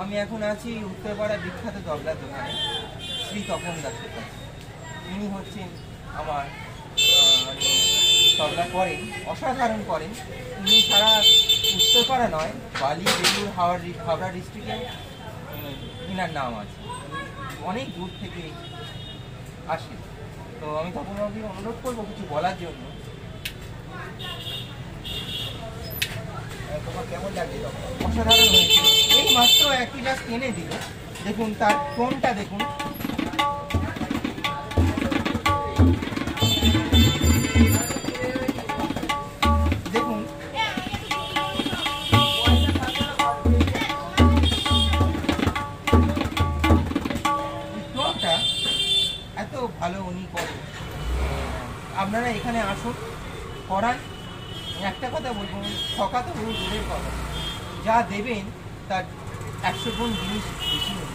আমি এখন আছি উত্তরপাড়া বিখ্যাত তবলার দোকানে শ্রী তপন দাসের কাছে। তিনি হচ্ছেন আমার তবলা করেন, অসাধারণ করেন। তিনি সারা উত্তরপাড়া নয়, বালি, বেলুর, হাওড়া ডিস্ট্রিক্টে ইনার নাম আছে। অনেক দূর থেকে আসে। তো আমি তপনবাবুকে অনুরোধ করবো কিছু বলার জন্য। তোমার কেমন লাগছে? অসাধারণ হয়েছে। এই মাত্র একই জাস্ট এনে দিল, দেখুন তার টোনটা দেখুন। দেখুন টোনটা এত ভালো উনি করেন। আপনারা এখানে আসুন, করান। একটা কথা বলবো, ঠকা তো বহু দূরের কথা, যা দেবেন তার 100 গুণ জিনিস বেশি নেই।